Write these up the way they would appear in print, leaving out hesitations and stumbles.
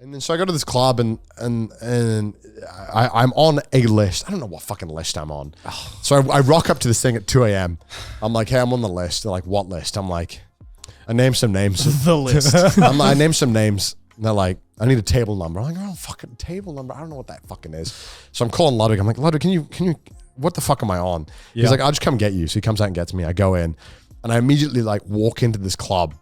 And then so I go to this club and I'm on a list. I don't know what fucking list I'm on. So I rock up to this thing at 2 a.m. I'm like, hey, I'm on the list. They're like, what list? I'm like, I name some names. The list. I name some names. And they're like, I need a table number. I'm like, oh, fucking table number. I don't know what that fucking is. So I'm calling Ludwig. I'm like, Ludwig, can you, what the fuck am I on? He's like, I'll just come get you. So he comes out and gets me. I go in and I immediately like walk into this club.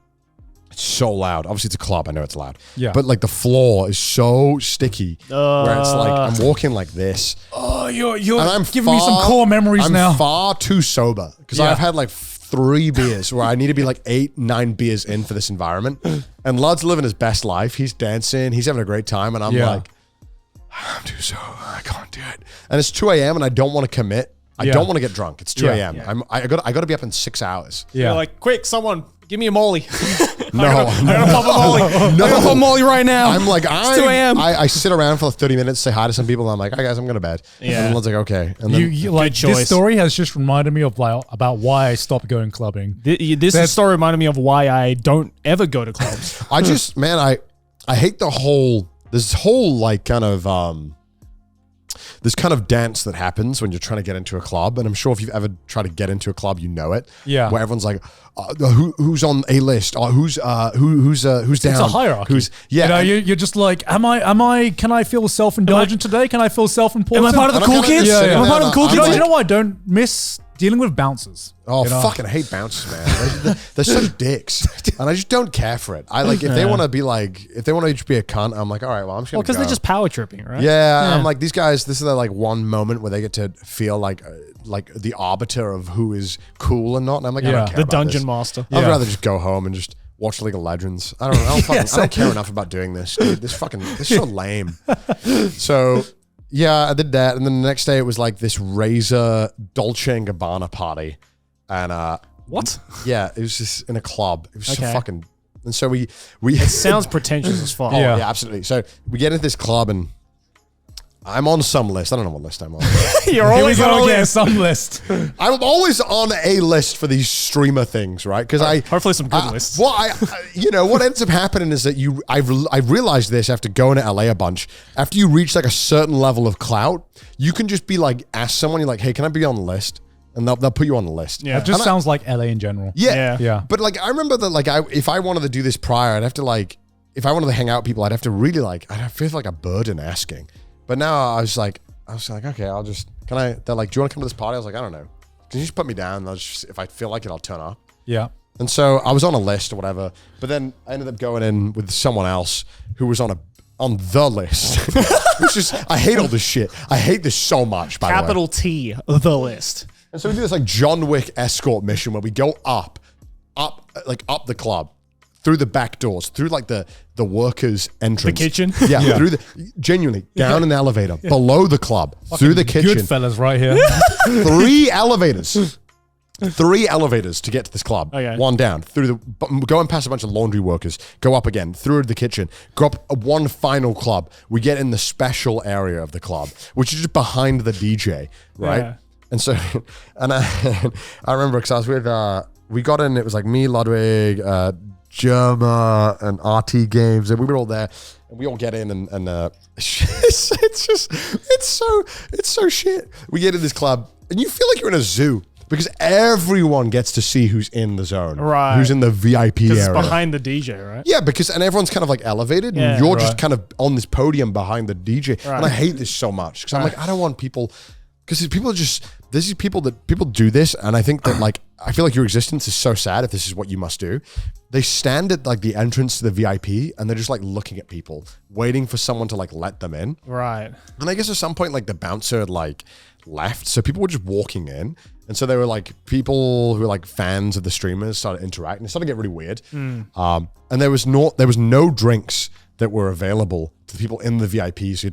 It's so loud. Obviously it's a club. I know it's loud. Yeah. But like the floor is so sticky where it's like, I'm walking like this. Oh, you're And I'm giving me some core memories now. I'm far too sober because I've had like 3 beers where I need to be like 8, 9 beers in for this environment. And Lud's living his best life. He's dancing. He's having a great time. And I'm like, I'm too sober. I can't do it. And it's 2 a.m. and I don't want to commit. I don't want to get drunk. It's 2 a.m. Yeah. I got to be up in 6 hours. You're like, quick, someone, give me a molly. No, I gotta pop a molly. I gotta pop a molly right now. I'm like, it's 2 a.m. I sit around for like 30 minutes, say hi to some people, and I'm like, hi guys, I'm going to bed. Yeah. And Lud's like, okay. And then you like choice. this story has just reminded me of like about why I stopped going clubbing. This story reminded me of why I don't ever go to clubs. I just, man, I hate this whole like kind of, this kind of dance that happens when you're trying to get into a club. And I'm sure if you've ever tried to get into a club, you know it. Yeah. Where everyone's like, who's on a list? Who's down? It's a hierarchy. Yeah. You know, you're just like, can I feel self-indulgent today? Can I feel self-important? Am I part of the cool kids? Yeah, yeah. Am I part of the cool kids? You know what I don't miss? Dealing with bouncers. Oh, you know? fucking hate bouncers, man. They're such dicks. And I just don't care for it. I like, if they want to be like, if they want to just be a cunt, I'm like, all right, well, I'm just going to because they're just power tripping, right? Yeah, I'm like, these guys, this is their like one moment where they get to feel like the arbiter of who is cool and not. And I'm like, I don't care The about dungeon this. master. I'd rather just go home and just watch League of Legends. I don't care enough about doing this, dude. This is so lame. So yeah, I did that. And then the next day it was like this Razor Dolce & Gabbana party. And what? Yeah, it was just in a club. It was so Okay. fucking, and so we It sounds pretentious as fuck. yeah, absolutely. So we get into this club and I'm on some list. I don't know what list I'm on. You're Here we always on go a again, list. some list. I'm always on a list for these streamer things, right? Because Hopefully some good lists. Well, you know, what ends up happening is that I've realized this after going to LA a bunch. After you reach like a certain level of clout, you can just be like, ask someone, you're like, hey, can I be on the list? And they'll put you on the list. Yeah. It just sounds like LA in general. Yeah. Yeah. But like, I remember that like, if I wanted to do this prior, I'd have to like, if I wanted to hang out with people, I'd have to really like, I'd feel like a burden asking. But now I was like, okay, they're like, do you want to come to this party? I was like, I don't know. Can you just put me down? And if I feel like it, I'll turn up. Yeah. And so I was on a list or whatever, but then I ended up going in with someone else who was on the list. Which is, I hate all this shit. I hate this so much, by the way. Capital T, the list. And so we do this like John Wick escort mission where we go up the club, through the back doors, through like the workers' entrance. The kitchen? Yeah, through genuinely, down an elevator, below the club, through the kitchen. Goodfellas right here. 3 elevators. 3 elevators to get to this club. Okay. 1 down, going past a bunch of laundry workers, go up again, through the kitchen, go up one final club. We get in the special area of the club, which is just behind the DJ, right? Yeah. And so, and I remember because I was with, we got in, it was like me, Ludwig, Germa, and RT Games, and we were all there, and we all get in, and it's so shit. We get in this club, and you feel like you're in a zoo. Because everyone gets to see who's in the zone, Right. Who's in the VIP Because area. it's behind the DJ, right? Yeah, and everyone's kind of like elevated, Yeah. and you're just kind of on this podium behind the DJ. Right. And I hate this so much because I'm like, I don't want people, because people do this, and I think that like, I feel like your existence is so sad if this is what you must do. They stand at like the entrance to the VIP, and they're just like looking at people, waiting for someone to like let them in. Right. And I guess at some point, like the bouncer had like left, so people were just walking in, and so they were like people who were like fans of the streamers started interacting. It started to get really weird. And there was no drinks that were available to the people in the VIPs. So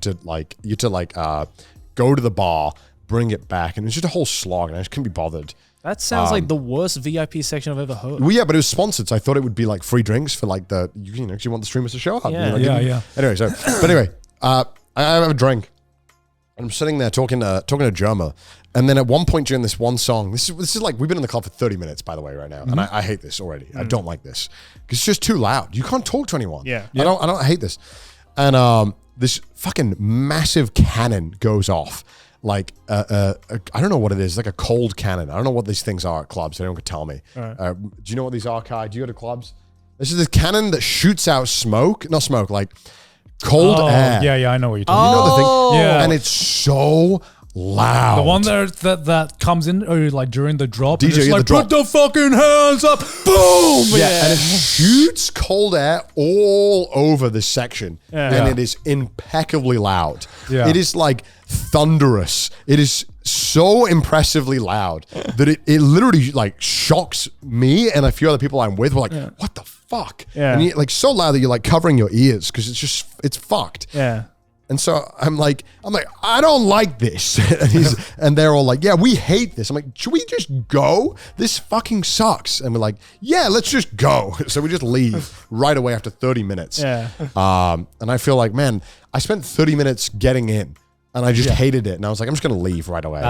you had to go to the bar, bring it back, and it was just a whole slog, and I just couldn't be bothered. That sounds like the worst VIP section I've ever heard. Well, yeah, but it was sponsored, so I thought it would be like free drinks for like because you want the streamers to show up. Yeah. Yeah. Anyway, I have a drink. I'm sitting there talking to Germa, and then at one point during this one song, this is like, we've been in the club for 30 minutes, by the way, right now, and I hate this already. I don't like this because it's just too loud. You can't talk to anyone. Yeah. I don't hate this. And this fucking massive cannon goes off. Like, I don't know what it is. Like a cold cannon. I don't know what these things are at clubs. Anyone could tell me. Right. Do you know what these are, Kai? Do you go to clubs? This is this cannon that shoots out smoke. Not smoke, like cold air. Yeah, I know what you're talking You know the thing? Yeah. And it's so loud. The one that comes in like during the drop. DJ, and it's yeah, like, the drop. put the fucking hands up. Boom. Yeah, and it shoots cold air all over this section. Yeah. And Yeah. it is impeccably loud. Yeah. It is like thunderous. It is so impressively loud that it literally like shocks me and a few other people I'm with. We're like, what the fuck? Yeah. And like so loud that you're like covering your ears because it's fucked. Yeah. And so I'm like, I don't like this. And they're all like, yeah, we hate this. I'm like, should we just go? This fucking sucks. And we're like, yeah, let's just go. So we just leave right away after 30 minutes. Yeah. And I feel like, man, I spent 30 minutes getting in and I just hated it. And I was like, I'm just going to leave right away.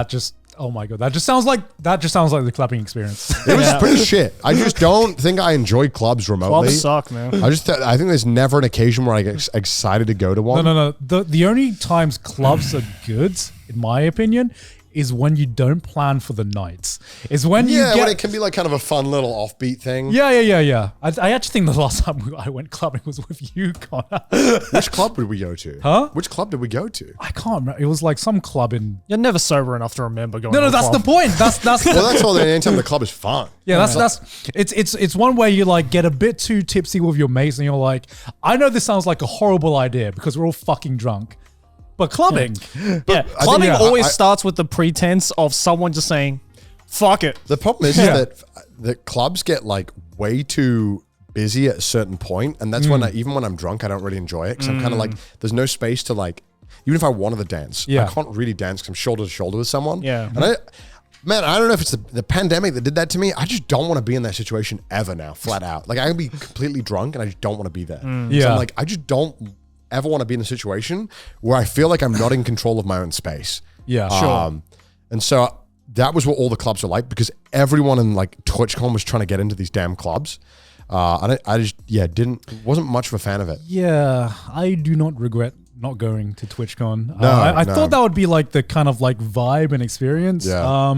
Oh my god, that just sounds like the clubbing experience. It was pretty shit. I just don't think I enjoy clubs remotely. Clubs suck, man. I think there's never an occasion where I get excited to go to one. No. The only times clubs are good, in my opinion, is when you don't plan for the nights. Is when you when get. it can be like kind of a fun little offbeat thing. Yeah. I actually think the last time I went clubbing was with you, Connor. Which club did we go to? Huh? Which club did we go to? I can't remember. It was like some club in. You're never sober enough to remember going. No, to a that's club. the point. That's Well, that's all. Anytime the club is fun. Yeah, that's it's one where you like get a bit too tipsy with your mates and you're like, I know this sounds like a horrible idea because we're all fucking drunk. But clubbing. Yeah, clubbing yeah, always I- starts with the pretense of someone just saying, "Fuck it." The problem is that clubs get like way too busy at a certain point, and that's when even when I'm drunk, I don't really enjoy it because I'm kind of like, there's no space to like, even if I wanted to dance, I can't really dance because I'm shoulder to shoulder with someone. Yeah. And I don't know if it's the pandemic that did that to me. I just don't want to be in that situation ever now, flat out. Like I can be completely drunk and I just don't want to be there. So Yeah. I'm like, I just don't ever want to be in a situation where I feel like I'm not in control of my own space. Yeah. And so that was what all the clubs were like because everyone in like TwitchCon was trying to get into these damn clubs. And I just, wasn't much of a fan of it. Yeah, I do not regret not going to TwitchCon. No, I no. thought that would be like the kind of like vibe and experience. Yeah.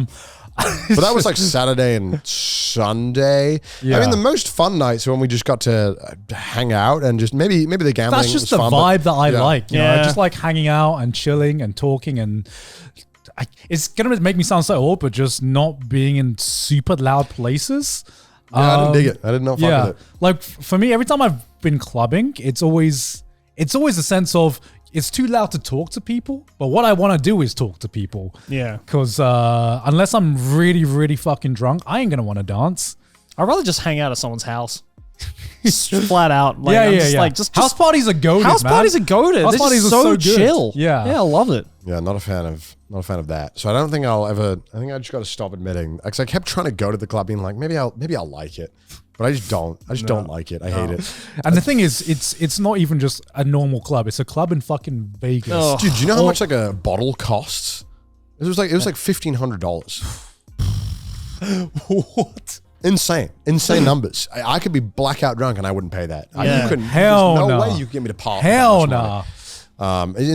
But that was like Saturday and Sunday. I Yeah. mean, the most fun nights are when we just got to hang out and just maybe the gambling That's just was the fun, vibe but- that I yeah. like. You know, I Yeah. just like hanging out and chilling and talking and it's gonna make me sound so old, but just not being in super loud places. Yeah, I didn't dig it. I did not fuck with it. Like for me, every time I've been clubbing, it's always a sense of it's too loud to talk to people. But what I want to do is talk to people. Yeah. Because unless I'm really, really fucking drunk, I ain't gonna want to dance. I'd rather just hang out at someone's house. Flat out. Like, Yeah, I'm yeah, just yeah. Like, just House parties are goated, house man. parties are goated. House They're parties just are so so good. chill. Yeah. Yeah, I love it. Yeah, not a fan of that. So I don't think I'll ever. I think I just got to stop admitting because I kept trying to go to the club, being like, maybe I'll like it, but I just don't. I just don't like it. I hate it. And the thing is, it's not even just a normal club. It's a club in fucking Vegas. Oh. Dude, do you know how much like a bottle costs? It was like $1,500. What? Insane numbers. I could be blackout drunk and I wouldn't pay that. Yeah. You couldn't. Hell there's no no. way you could get me to pop. Hell that nah. much money.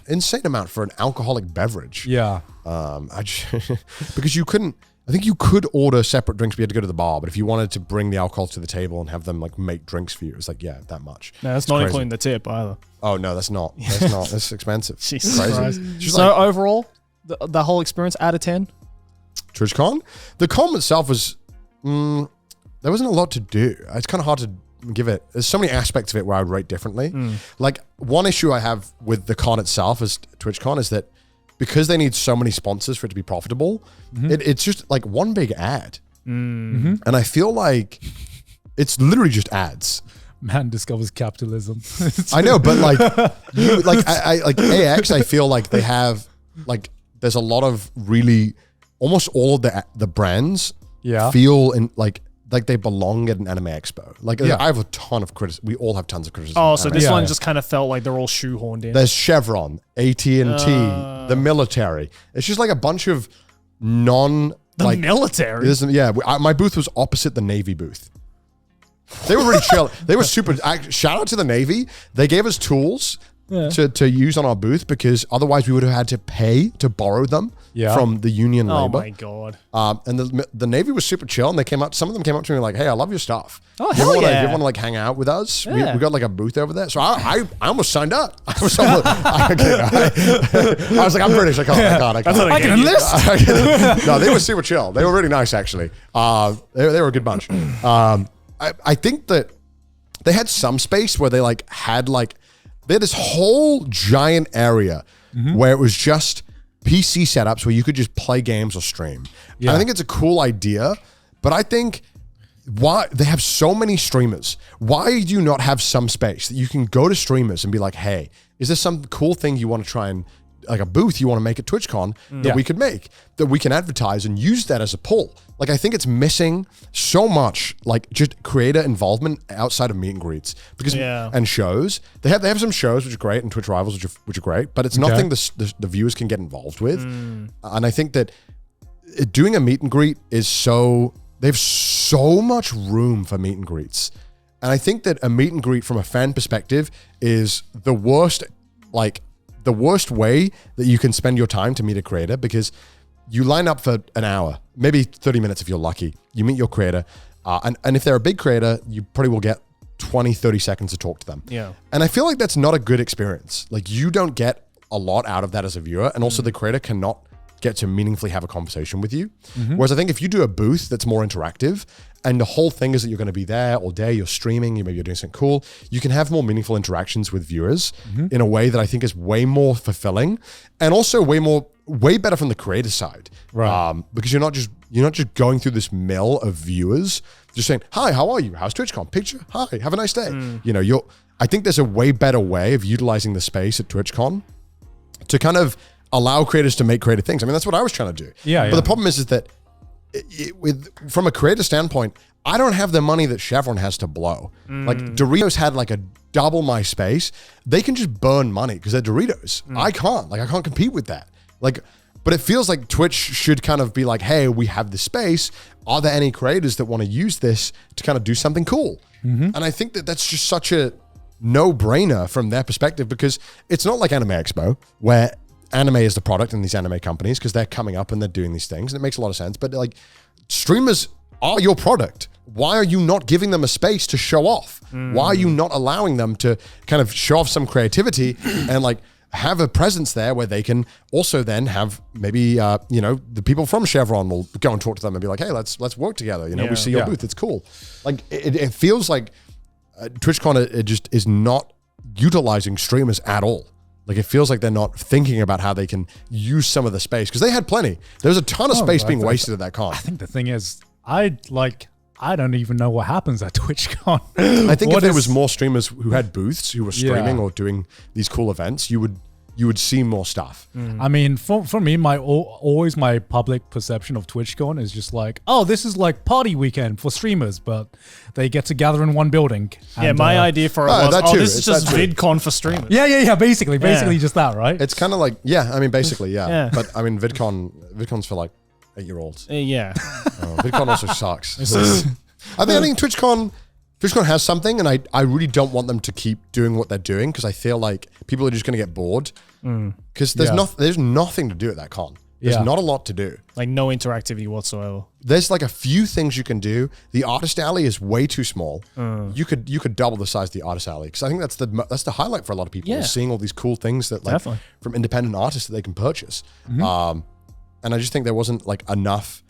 Insane amount for an alcoholic beverage. Yeah. I just, because you couldn't. I think you could order separate drinks, but you had to go to the bar. But if you wanted to bring the alcohol to the table and have them like make drinks for you, it's like that much. No, that's It's not crazy. including the tip either. Oh no, that's not. That's not. That's expensive. Jesus Crazy. Christ. It's just So like overall, the whole experience out of 10? TwitchCon. The con itself was. There wasn't a lot to do. It's kind of hard to give it. There's so many aspects of it where I would rate differently. Like one issue I have with the con itself as TwitchCon is that because they need so many sponsors for it to be profitable, it's just like one big ad. And I feel like it's literally just ads. Man discovers capitalism. I know, but like you like I like AX, I feel like they have like there's a lot of really almost all of the brands feel in like they belong at an anime expo. Like I have a ton of criticism. We all have tons of criticism. Oh, of so anime. this Yeah, one yeah. just kind of felt like they're all shoehorned in. There's Chevron, AT&T, the military. It's just like a bunch of The military? my booth was opposite the Navy booth. They were really chill. They were super. Shout out to the Navy. They gave us tools to use on our booth because otherwise we would have had to pay to borrow them from the union labor. Oh my God. And the Navy was super chill, and they came up. Some of them came up to me like, "Hey, I love your stuff. Oh, hell yeah. You want to like hang out with us? Yeah. We got like a booth over there." So I almost signed up. I was like, "I'm British. I can't. I can enlist. No, they were super chill. They were really nice actually. They were a good bunch. I think that they had some space where they they had this whole giant area where it was just PC setups where you could just play games or stream. Yeah. I think it's a cool idea, but I think why they have so many streamers. Why do you not have some space that you can go to streamers and be like, hey, is there some cool thing you want to try and like a booth you want to make at TwitchCon that we could make, that we can advertise and use that as a pull? Like, I think it's missing so much, like just creator involvement outside of meet and greets because and shows. They have some shows which are great and Twitch Rivals which are great, but it's nothing the viewers can get involved with. And I think that doing a meet and greet is they have so much room for meet and greets. And I think that a meet and greet from a fan perspective is the worst way that you can spend your time to meet a creator because you line up for an hour, maybe 30 minutes if you're lucky. You meet your creator, and if they're a big creator, you probably will get 20, 30 seconds to talk to them. Yeah. And I feel like that's not a good experience. Like, you don't get a lot out of that as a viewer, and also the creator cannot get to meaningfully have a conversation with you. Whereas I think if you do a booth that's more interactive, and the whole thing is that you're going to be there all day, you're streaming, maybe you're doing something cool, you can have more meaningful interactions with viewers in a way that I think is way more fulfilling and also way better from the creator side. Right. Because you're not just going through this mill of viewers just saying, hi, how are you? How's TwitchCon? Picture? Hi, have a nice day. I think there's a way better way of utilizing the space at TwitchCon to kind of allow creators to make creative things. I mean, that's what I was trying to do. But the problem is that from a creator standpoint, I don't have the money that Chevron has to blow. Like, Doritos had like a double my space. They can just burn money because they're Doritos. I can't. Like, I can't compete with that. Like, but it feels like Twitch should kind of be like, hey, we have this space. Are there any creators that want to use this to kind of do something cool? And I think that that's just such a no-brainer from their perspective because it's not like Anime Expo where anime is the product in these anime companies because they're coming up and they're doing these things and it makes a lot of sense. But like, streamers are your product. Why are you not giving them a space to show off? Why are you not allowing them to kind of show off some creativity and like have a presence there where they can also then have maybe, the people from Chevron will go and talk to them and be like, hey, let's work together. We see your booth. It's cool. Like, it feels like TwitchCon, it just is not utilizing streamers at all. Like, it feels like they're not thinking about how they can use some of the space because they had plenty. There was a ton of space being wasted at that con. I think the thing is, I don't even know what happens at TwitchCon. I think if there was more streamers who had booths, who were streaming or doing these cool events, you would see more stuff. I mean, for me, always my public perception of TwitchCon is just like, oh, this is like party weekend for streamers, but they get to gather in one building. And, my idea for it was, this is just VidCon for streamers. Yeah. Basically just that, right? It's kind of like, basically. But I mean, VidCon's for like 8-year-olds. VidCon also sucks. I think TwitchCon has something, and I really don't want them to keep doing what they're doing because I feel like people are just going to get bored because there's nothing to do at that con. There's not a lot to do. Like, no interactivity whatsoever. There's like a few things you can do. The artist alley is way too small. You could double the size of the artist alley because I think that's the highlight for a lot of people is seeing all these cool things that like from independent artists that they can purchase. And I just think there wasn't like enough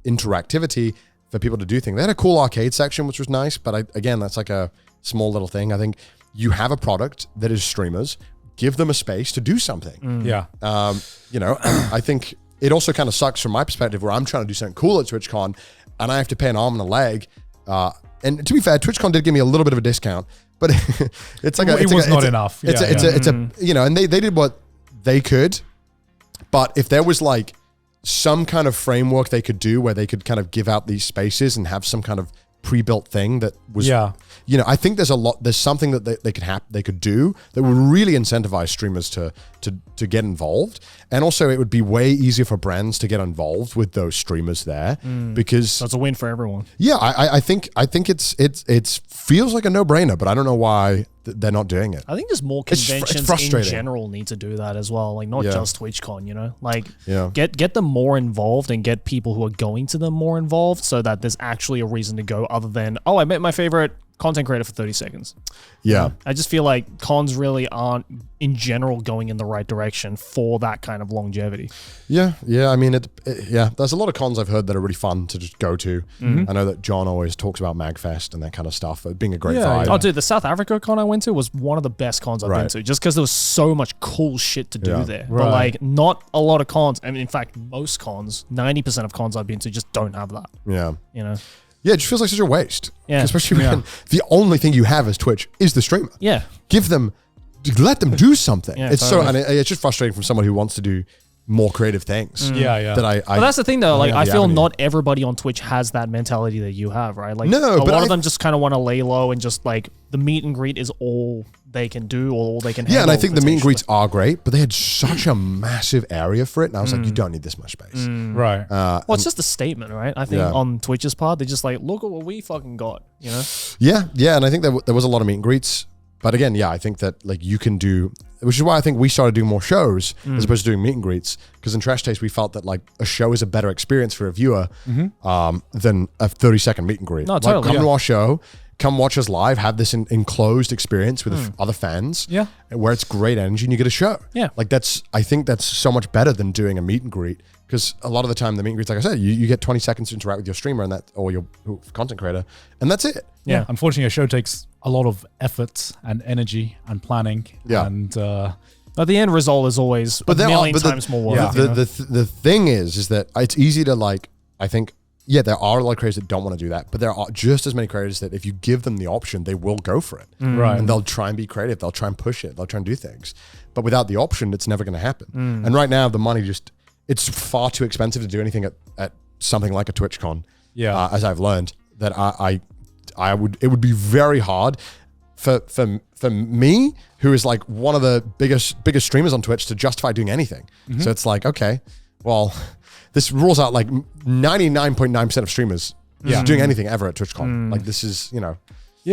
interactivity for people to do things. They had a cool arcade section, which was nice, but that's like a small little thing. I think you have a product that is streamers, give them a space to do something. I think it also kind of sucks from my perspective where I'm trying to do something cool at TwitchCon and I have to pay an arm and a leg. And to be fair, TwitchCon did give me a little bit of a discount, but it's like it was not enough. And they did what they could, but if there was like some kind of framework they could do where they could kind of give out these spaces and have some kind of pre-built thing that was, Yeah. you know, I think there's something that they could do that would really incentivize streamers to get involved. And also it would be way easier for brands to get involved with those streamers there because So it's a win for everyone. yeah, I think it's feels like a no-brainer, but I don't know why they're not doing it. I think there's more It's conventions in frustrating. general need to do that as well. Like not Yeah. just TwitchCon, you know, like Yeah. get them more involved and get people who are going to them more involved so that there's actually a reason to go other than, oh, I met my favorite content creator for 30 seconds. Yeah. I just feel like cons really aren't in general going in the right direction for that kind of longevity. Yeah, I mean, yeah, there's a lot of cons I've heard that are really fun to just go to. I know that John always talks about MagFest and that kind of stuff, it being a great vibe. Oh, dude, the South Africa con I went to was one of the best cons I've been Right. to, just because there was so much cool shit to do Yeah. there. Right. But like, not a lot of cons. I mean, in fact, most cons, 90% of cons I've been to, just don't have that. Yeah. You know? Yeah, it just feels like such a waste. Yeah. Especially when the only thing you have as Twitch is the streamer. Yeah. Let them do something. Yeah, it's totally. and it's just frustrating from someone who wants to do more creative things. Yeah. That I But that's the thing, though. Like, have I the feel avenue. not everybody on Twitch has that mentality that you have, right? Like, No, a but lot I- of them just kind of want to lay low and just like the meet and greet is all they can do or all they can. Yeah, and I handle, think the meet and greets potentially. are great, but they had such a massive area for it, and I was like, you don't need this much space. Right. Well, it's just a statement, right? I think Yeah. on Twitch's part, they're just like, look at what we fucking got, you know? Yeah, and I think there was a lot of meet and greets, but again, yeah, I think that like you can do, which is why I think we started doing more shows as opposed to doing meet and greets, because in Trash Taste we felt that like a show is a better experience for a viewer than a 30-second meet and greet. No, Like, totally, come yeah. to our show. Come watch us live, have this enclosed experience with other fans. Yeah. Where it's great energy and you get a show. Yeah. Like I think that's so much better than doing a meet and greet, because a lot of the time the meet and greets, like I said, you get 20 seconds to interact with your streamer and that, or your content creator, and that's it. Yeah. Unfortunately, a show takes a lot of effort and energy and planning. Yeah. And But the end result is always a million times more worth. Yeah. you know? The thing is that it's easy to like, I think, yeah, there are a lot of creators that don't want to do that, but there are just as many creators that if you give them the option, they will go for it. Right. And they'll try and be creative. They'll try and push it. They'll try and do things. But without the option, it's never going to happen. And right now, the money it's far too expensive to do anything at something like a TwitchCon. Yeah. As I've learned, that it would be very hard for me, who is like one of the biggest streamers on Twitch, to justify doing anything. So it's like, okay, well, this rules out like 99.9% of streamers doing anything ever at TwitchCon. Like this is, yeah.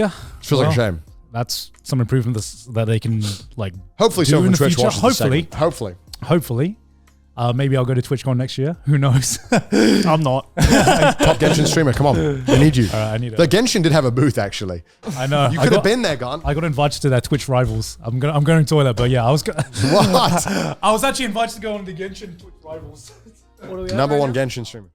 it feels like a shame. That's some improvement that they can like. Hopefully do someone in from the Twitch future. watches this Hopefully. segment. Hopefully. Maybe I'll go to TwitchCon next year. Who knows? I'm not. Top Genshin streamer, come on. We need you. I need it. The Genshin did have a booth, actually. I know. You could have been there, Gon. I got invited to their Twitch rivals. I'm going to toilet, but yeah, I was. What? I was actually invited to go on the Genshin Twitch rivals. Number one Genshin streamer.